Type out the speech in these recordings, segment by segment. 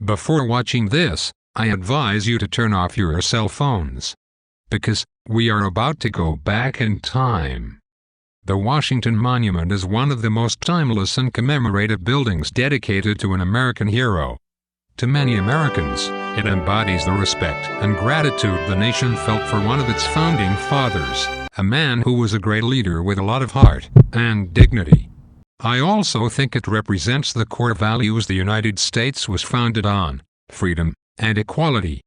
Before watching this, I advise you to turn off your cell phones, because we are about to go back in time. The Washington Monument is one of the most timeless and commemorative buildings dedicated to an American hero. To many Americans, it embodies the respect and gratitude the nation felt for one of its founding fathers, a man who was a great leader with a lot of heart and dignity. I also think it represents the core values the United States was founded on: freedom and equality.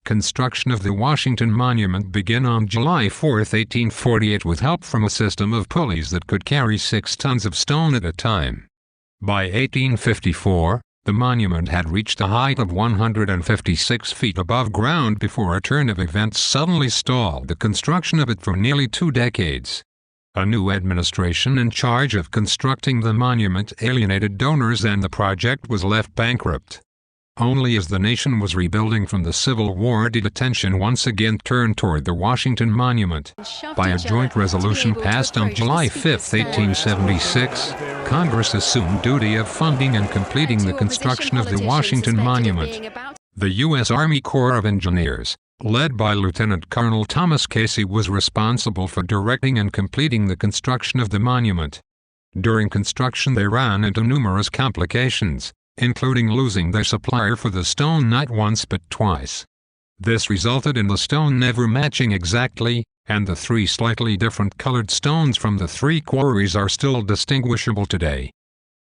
Construction of the Washington Monument began on July 4, 1848 with help from a system of pulleys that could carry 6 tons of stone at a time. By 1854, the monument had reached a height of 156 feet above ground before a turn of events suddenly stalled the construction of it for nearly 2 decades. A new administration in charge of constructing the monument alienated donors and the project was left bankrupt. Only as the nation was rebuilding from the Civil War did attention once again turn toward the Washington Monument. By a joint resolution passed on July 5, 1876, Congress assumed duty of funding and completing the construction of the Washington Monument. The U.S. Army Corps of Engineers, led by Lieutenant Colonel Thomas Casey, was responsible for directing and completing the construction of the monument. During construction they ran into numerous complications, including losing their supplier for the stone not once but twice. This resulted in the stone never matching exactly, and the 3 slightly different colored stones from the 3 quarries are still distinguishable today.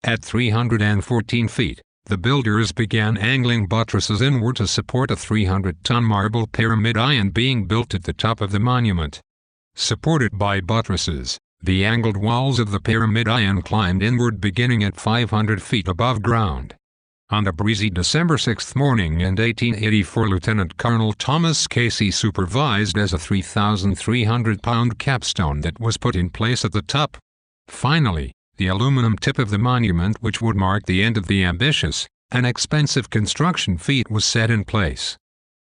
At 314 feet, the builders began angling buttresses inward to support a 300-ton marble pyramid iron being built at the top of the monument. Supported by buttresses, the angled walls of the pyramid iron climbed inward beginning at 500 feet above ground. On a breezy December 6 morning in 1884, Lieutenant Colonel Thomas Casey supervised as a 3,300-pound capstone that was put in place at the top. Finally, the aluminum tip of the monument, which would mark the end of the ambitious and expensive construction feat, was set in place.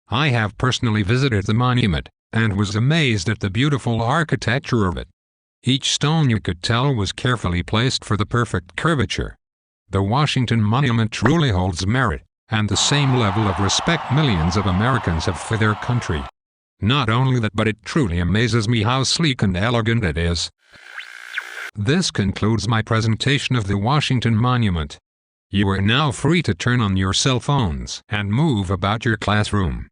I have personally visited the monument, and was amazed at the beautiful architecture of it. Each stone, you could tell, was carefully placed for the perfect curvature. The Washington Monument truly holds merit, and the same level of respect millions of Americans have for their country. Not only that, but it truly amazes me how sleek and elegant it is. This concludes my presentation of the Washington Monument. You are now free to turn on your cell phones and move about your classroom.